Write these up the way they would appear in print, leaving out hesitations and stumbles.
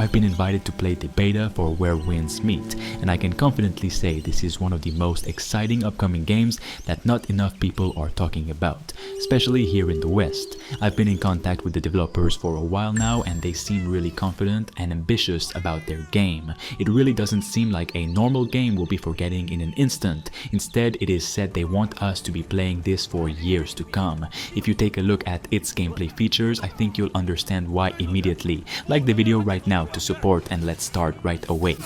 I've been invited to play the beta for Where Winds Meet, and I can confidently say this is one of the most exciting upcoming games that not enough people are talking about, especially here in the West. I've been in contact with the developers for a while now, and they seem really confident and ambitious about their game. It really doesn't seem like a normal game will be forgetting in an instant. Instead, it is said they want us to be playing this for years to come. If you take a look at its gameplay features, I think you'll understand why immediately. Like the video right now to support, and let's start right away.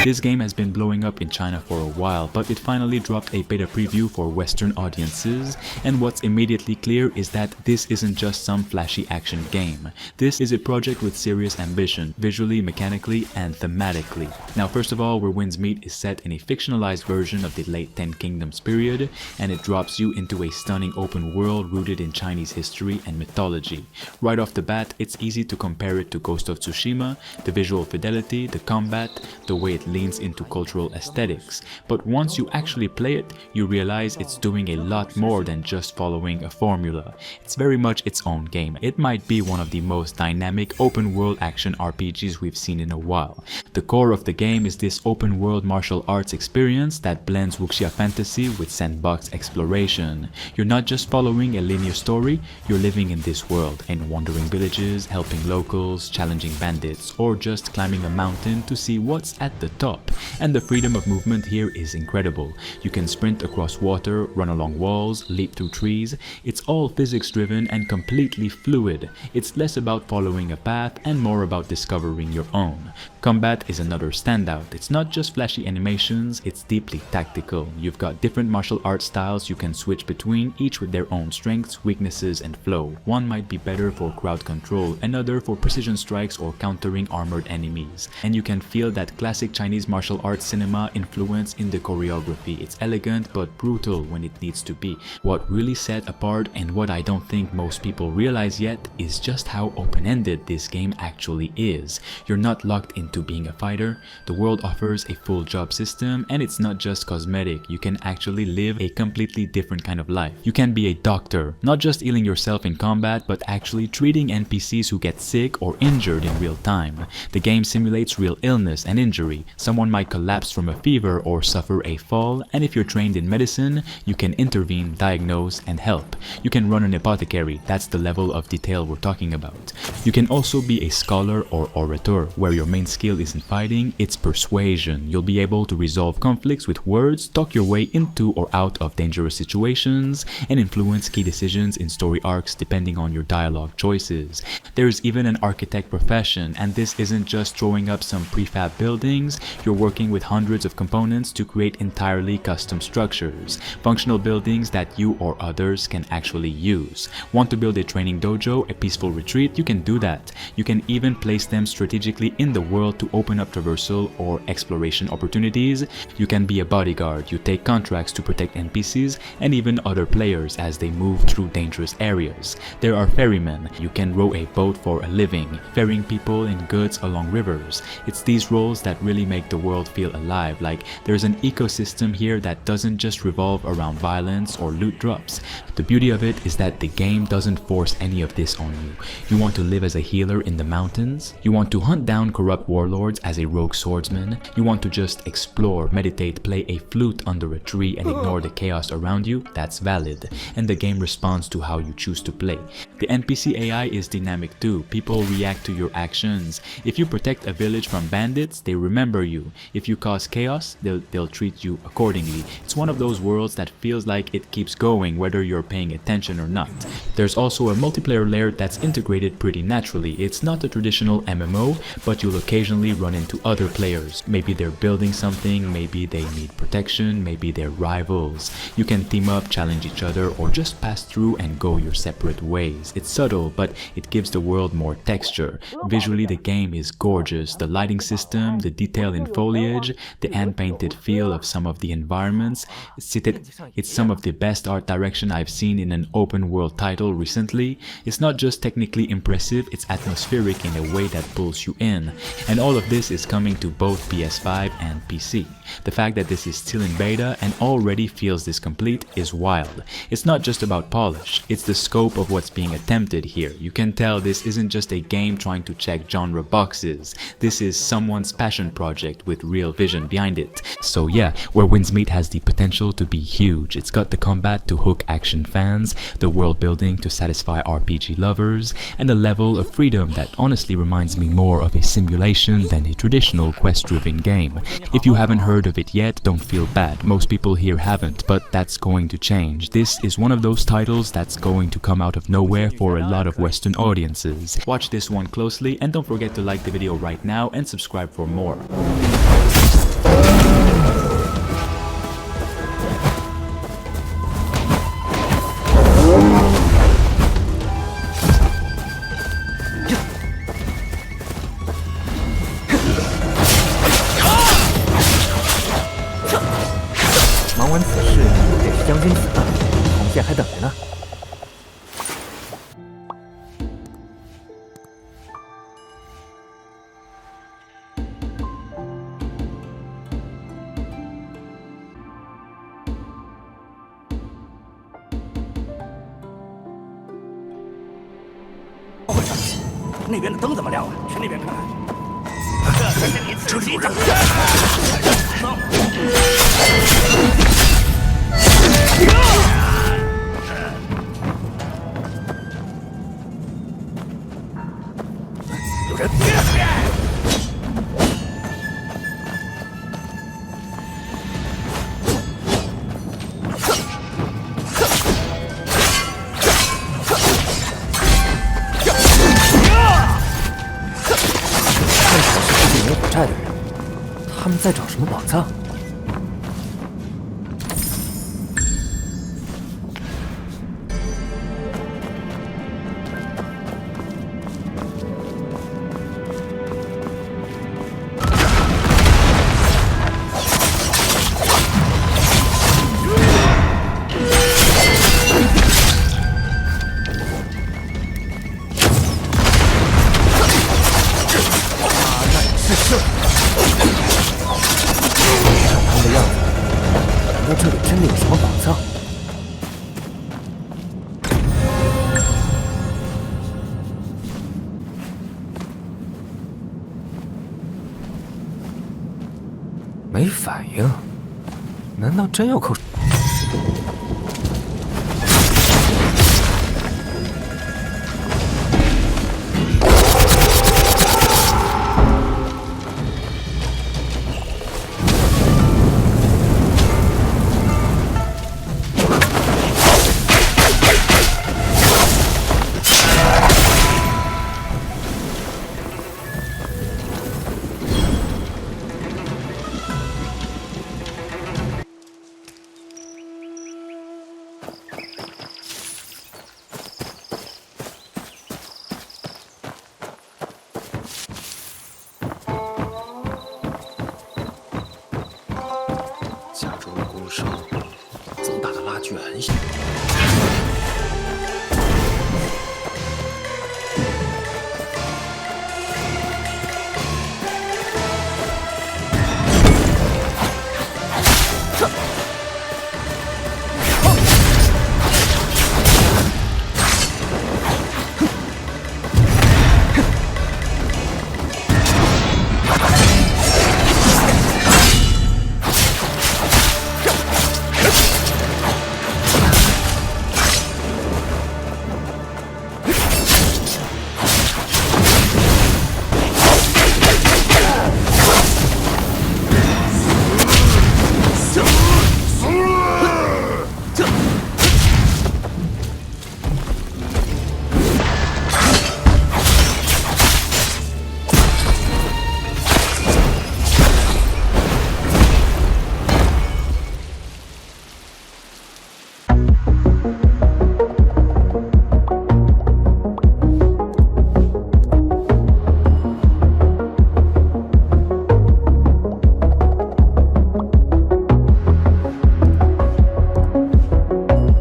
This game has been blowing up in China for a while, but it finally dropped a beta preview for Western audiences, and what's immediately clear is that this isn't just some flashy action game. This is a project with serious ambition, visually, mechanically, and thematically. Now, first of all, Where Winds Meet is set in a fictionalized version of the late Ten Kingdoms period, and it drops you into a stunning open world rooted in Chinese history and mythology. Right off the bat, it's easy to compare it to Ghost of Tsushima, the visual fidelity, the combat, the way it leans into cultural aesthetics, but once you actually play it, you realize it's doing a lot more than just following a formula. It's very much its own game. It might be one of the most dynamic open world action RPGs we've seen in a while. The core of the game is this open world martial arts experience that blends wuxia fantasy with sandbox exploration. You're not just following a linear story, you're living in this world, in wandering villages, helping locals, challenging bandits, or just climbing a mountain to see what's at the top. And the freedom of movement here is incredible. You can sprint across water, run along walls, leap through trees. It's all physics driven and completely fluid. It's less about following a path and more about discovering your own. Combat is another standout. It's not just flashy animations, it's deeply tactical. You've got different martial arts styles you can switch between, each with their own strengths, weaknesses, and flow. One might be better for crowd control, another for precision strikes or countering armored enemies. And you can feel that classic Chinese martial arts cinema influence in the choreography. It's elegant but brutal when it needs to be. What really set apart, and what I don't think most people realize yet, is just how open-ended this game actually is. You're not locked into being a fighter. The world offers a full job system, and it's not just cosmetic. You can actually live a completely different kind of life. You can be a doctor, not just healing yourself in combat, but actually treating NPCs who get sick or injured in real time. The game simulates real illness and injury. Someone might collapse from a fever or suffer a fall, and if you're trained in medicine, you can intervene, diagnose, and help. You can run an apothecary. That's the level of detail we're talking about. You can also be a scholar or orator, where your main skill isn't fighting, it's persuasion. You'll be able to resolve conflicts with words, talk your way into or out of dangerous situations, and influence key decisions in story arcs depending on your dialogue choices. There's even an architect profession, and this isn't just throwing up some prefab buildings. You're working with hundreds of components to create entirely custom structures, functional buildings that you or others can actually use. Want to build a training dojo, a peaceful retreat? You can do that. You can even place them strategically in the world to open up traversal or exploration opportunities. You can be a bodyguard. You take contracts to protect NPCs and even other players as they move through dangerous areas. There are ferrymen. You can row a boat for a living, ferrying people and goods along rivers. It's these roles that really make make the world feel alive, like there's an ecosystem here that doesn't just revolve around violence or loot drops. The beauty of it is that the game doesn't force any of this on you. You want to live as a healer in the mountains, you want to hunt down corrupt warlords as a rogue swordsman, you want to just explore, meditate, play a flute under a tree and ignore the chaos around you, that's valid. And the game responds to how you choose to play. The NPC AI is dynamic too. People react to your actions. If you protect a village from bandits, they remember you. If you cause chaos, they'll treat you accordingly. It's one of those worlds that feels like it keeps going whether you're paying attention or not. There's also a multiplayer layer that's integrated pretty naturally. It's not a traditional MMO, but you'll occasionally run into other players. Maybe they're building something, maybe they need protection, maybe they're rivals. You can team up, challenge each other, or just pass through and go your separate ways. It's subtle, but it gives the world more texture. Visually, the game is gorgeous. The lighting system, the detail in foliage, the hand-painted feel of some of the environments. It's some of the best art direction I've seen in an open world title recently. It's not just technically impressive, it's atmospheric in a way that pulls you in. And all of this is coming to both PS5 and PC. The fact that this is still in beta and already feels this complete is wild. It's not just about polish, it's the scope of what's being attempted here. You can tell this isn't just a game trying to check genre boxes. This is someone's passion project with real vision behind it. So yeah, Where Winds Meet has the potential to be huge. It's got the combat to hook action fans, the world building to satisfy RPG lovers, and a level of freedom that honestly reminds me more of a simulation than a traditional quest-driven game. If you haven't heard of it yet, don't feel bad. Most people here haven't, but that's going to change. This is one of those titles that's going to come out of nowhere for a lot of Western audiences. Watch this one closely and don't forget to like the video right now and subscribe for more. 忙完此事，得是将军子弹，红线还等着呢。怎么回事？那边的灯怎么亮了？去那边看看。这可是你自己的。有人！寨的人，他们在找什么宝藏？这里真的有什么宝藏？没反应，难道真要扣？ 下周的弓声，增大的拉锯很响。